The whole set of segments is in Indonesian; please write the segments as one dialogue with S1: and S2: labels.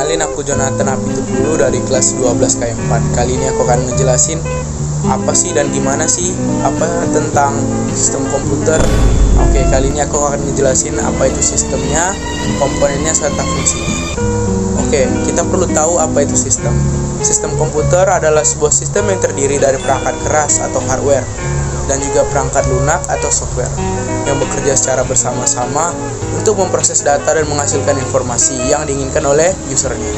S1: Kenalin, aku Jonathan Apitupulu dari kelas 12 K4. Kali ini aku akan ngejelasin apa sih dan gimana sih tentang sistem komputer. Oke, kali ini aku akan ngejelasin apa itu sistemnya, komponennya, serta fungsinya. Oke, kita perlu tahu apa itu sistem. Sistem komputer adalah sebuah sistem yang terdiri dari perangkat keras atau hardware dan juga perangkat lunak atau software yang bekerja secara bersama-sama untuk memproses data dan menghasilkan informasi yang diinginkan oleh usernya.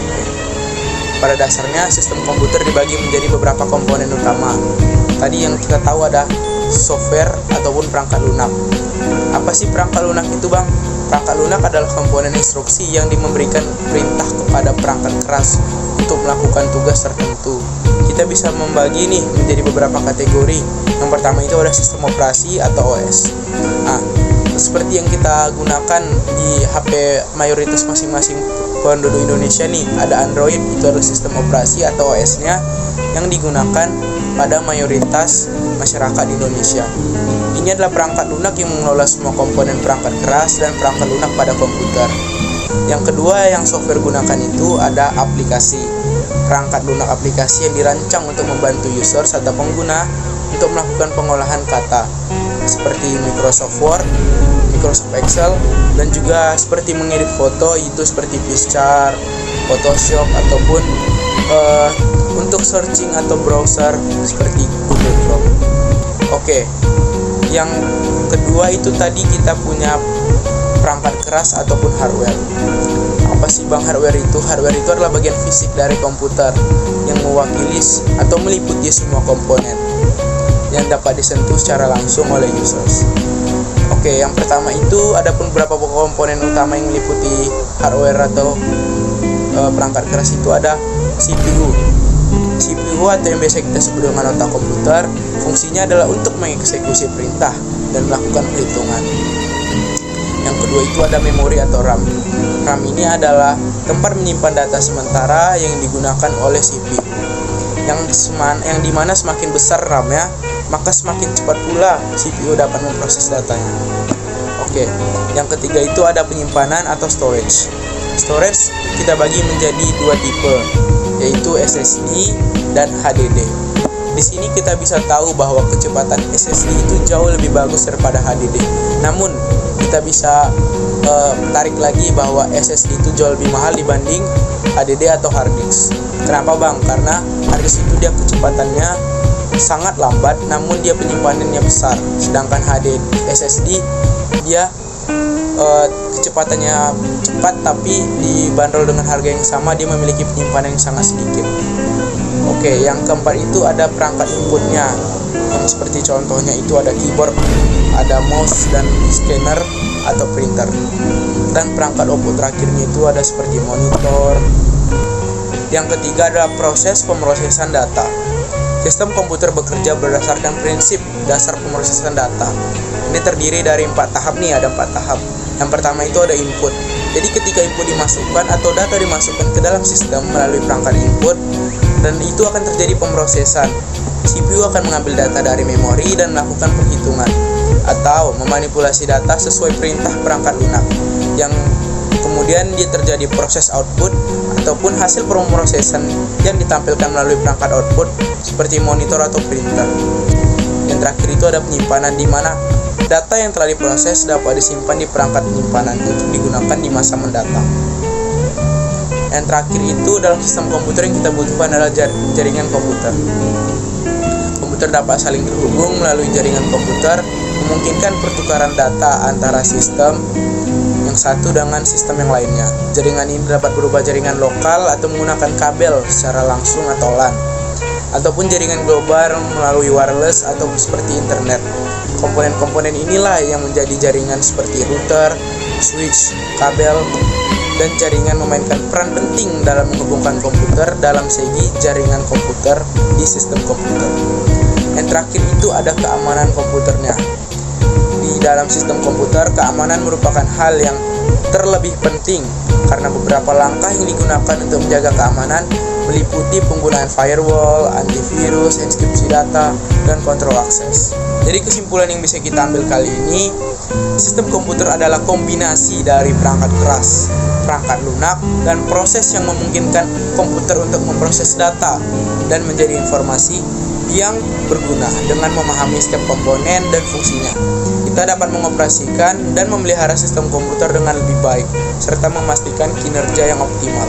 S1: Pada dasarnya, sistem komputer dibagi menjadi beberapa komponen utama. Tadi yang kita tahu ada software ataupun perangkat lunak. Apa sih perangkat lunak itu, Bang? Perangkat lunak adalah komponen instruksi yang memberikan perintah kepada perangkat keras untuk melakukan tugas tertentu. Kita bisa membagi nih menjadi beberapa kategori. Yang pertama itu ada sistem operasi atau OS. Seperti yang kita gunakan di HP mayoritas masing-masing penduduk Indonesia nih, ada Android, itu adalah sistem operasi atau OS-nya yang digunakan pada mayoritas masyarakat Indonesia. Ini adalah perangkat lunak yang mengelola semua komponen perangkat keras dan perangkat lunak pada komputer. Yang kedua yang software gunakan itu ada aplikasi. Perangkat lunak aplikasi yang dirancang untuk membantu user atau pengguna untuk melakukan pengolahan kata, seperti Microsoft Word, Microsoft Excel, dan juga seperti mengedit foto, itu seperti Pixar, Photoshop, ataupun untuk searching atau browser seperti Google Chrome. Oke, yang kedua itu tadi kita punya perangkat keras ataupun hardware. Apa sih, Bang, hardware itu? Hardware itu adalah bagian fisik dari komputer yang mewakili atau meliputi semua komponen yang dapat disentuh secara langsung oleh users. Oke, yang pertama itu ada pun beberapa komponen utama yang meliputi hardware atau perangkat keras itu ada CPU. CPU atau yang biasa kita sebut dengan otak komputer, fungsinya adalah untuk mengeksekusi perintah dan melakukan perhitungan. Yang kedua itu ada memori atau RAM. RAM ini adalah tempat menyimpan data sementara yang digunakan oleh CPU. Yang dimana semakin besar RAM-nya, maka semakin cepat pula CPU dapat memproses datanya. Oke, yang ketiga itu ada penyimpanan atau storage. Storage kita bagi menjadi dua tipe, yaitu SSD dan HDD. Di sini kita bisa tahu bahwa kecepatan SSD itu jauh lebih bagus daripada HDD. Namun kita bisa tarik lagi bahwa SSD itu jauh lebih mahal dibanding HDD atau hard disk. Kenapa, Bang? Karena hard disk itu dia kecepatannya sangat lambat, namun dia penyimpanannya besar. Sedangkan SSD dia kecepatannya cepat, tapi dibanderol dengan harga yang sama, dia memiliki penyimpanan yang sangat sedikit. Oke, yang keempat itu ada perangkat inputnya, yang seperti contohnya itu ada keyboard, ada mouse, dan scanner atau printer. Dan perangkat output terakhirnya itu ada seperti monitor. Yang ketiga adalah proses pemrosesan data. Sistem komputer bekerja berdasarkan prinsip dasar pemrosesan data. Ini terdiri dari 4 tahap nih, ada 4 tahap. Yang pertama itu ada input. Jadi ketika input dimasukkan atau data dimasukkan ke dalam sistem melalui perangkat input, dan itu akan terjadi pemrosesan. CPU akan mengambil data dari memori dan melakukan perhitungan atau memanipulasi data sesuai perintah perangkat lunak, yang kemudian dia terjadi proses output ataupun hasil pemrosesan yang ditampilkan melalui perangkat output seperti monitor atau printer. Yang terakhir itu ada penyimpanan, di mana data yang telah diproses dapat disimpan di perangkat penyimpanan untuk digunakan di masa mendatang. Yang terakhir itu dalam sistem komputer yang kita butuhkan adalah jaringan komputer. Komputer dapat saling terhubung melalui jaringan komputer, memungkinkan pertukaran data antara sistem yang satu dengan sistem yang lainnya. Jaringan ini dapat berupa jaringan lokal atau menggunakan kabel secara langsung atau LAN, ataupun jaringan global melalui wireless atau seperti internet. Komponen-komponen inilah yang menjadi jaringan seperti router, switch, kabel, dan jaringan memainkan peran penting dalam menghubungkan komputer dalam segi jaringan komputer di sistem komputer. Yang terakhir itu ada keamanan komputernya. Di dalam sistem komputer, keamanan merupakan hal yang terlebih penting karena beberapa langkah yang digunakan untuk menjaga keamanan meliputi penggunaan firewall, antivirus, enkripsi data, dan kontrol akses. Jadi kesimpulan yang bisa kita ambil kali ini, Sistem komputer adalah kombinasi dari perangkat keras, perangkat lunak, dan proses yang memungkinkan komputer untuk memproses data dan menjadi informasi yang berguna. Dengan memahami setiap komponen dan fungsinya, kita dapat mengoperasikan dan memelihara sistem komputer dengan lebih baik serta memastikan kinerja yang optimal.